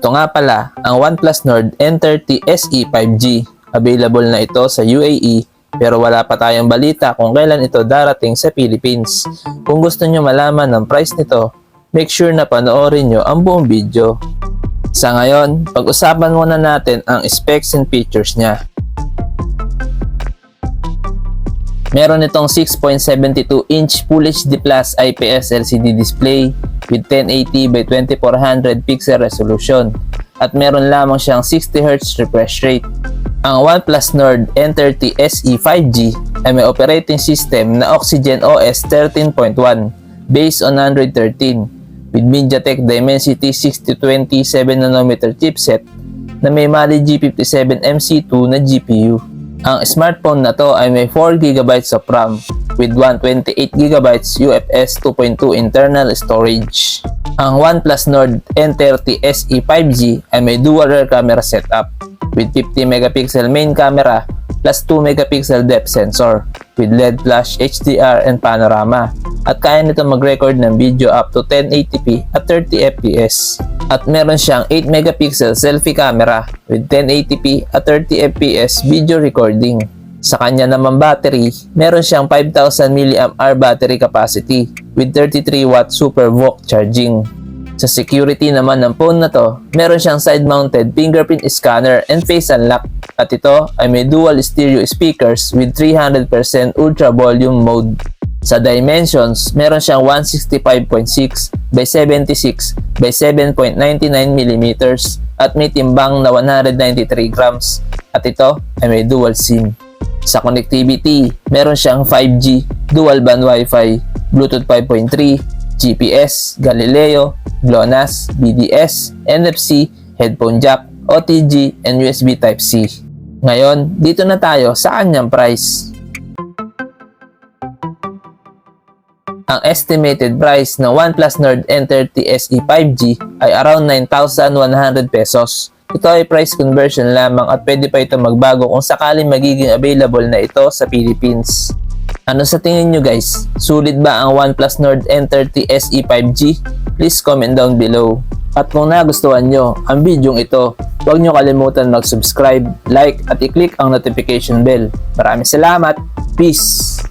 Ito nga pala ang OnePlus Nord N30 SE 5G. Available na ito sa UAE pero wala pa tayong balita kung kailan ito darating sa Philippines. Kung gusto nyo malaman ng price nito, make sure na panoorin nyo ang buong video. Sa ngayon, pag-usapan muna natin ang specs and features niya. Meron itong 6.72-inch Full HD Plus IPS LCD display with 1080 by 2400 pixel resolution at meron lamang siyang 60Hz refresh rate. Ang OnePlus Nord N30 SE 5G ay may operating system na Oxygen OS 13.1 based on Android 13 with MediaTek Dimensity 6020 7nm chipset na may Mali G57 MC2 na GPU. Ang smartphone na to ay may 4GB of RAM with 128GB UFS 2.2 internal storage. Ang OnePlus Nord N30 SE 5G ay may dual rear camera setup with 50MP main camera plus 2MP depth sensor with LED flash, HDR, and panorama. At kaya nito mag-record ng video up to 1080p at 30fps. At meron siyang 8MP selfie camera with 1080p at 30fps video recording. Sa kanya naman battery, meron siyang 5000 mAh battery capacity with 33W super VOOC charging. Sa security naman ng phone na to, meron siyang side-mounted fingerprint scanner and face unlock. At ito ay may dual stereo speakers with 300% ultra volume mode. Sa dimensions, meron siyang 165.6 by 76 by 7.99mm at may timbang na 193 grams. At ito ay may dual SIM. Sa connectivity, meron siyang 5G, dual band Wi-Fi, Bluetooth 5.3, GPS, Galileo, GLONASS, BDS, NFC, headphone jack, OTG, and USB Type-C. Ngayon, dito na tayo sa kanyang price. Ang estimated price ng OnePlus Nord N30 SE 5G ay around 9,100 pesos. Ito ay price conversion lamang at pwede pa ito magbago kung sakaling magiging available na ito sa Philippines. Ano sa tingin nyo guys? Sulit ba ang OnePlus Nord N30 SE 5G? Please comment down below. At kung nagustuhan nyo ang bidyong ito, huwag nyo kalimutan mag-subscribe, like at i-click ang notification bell. Maraming salamat! Peace!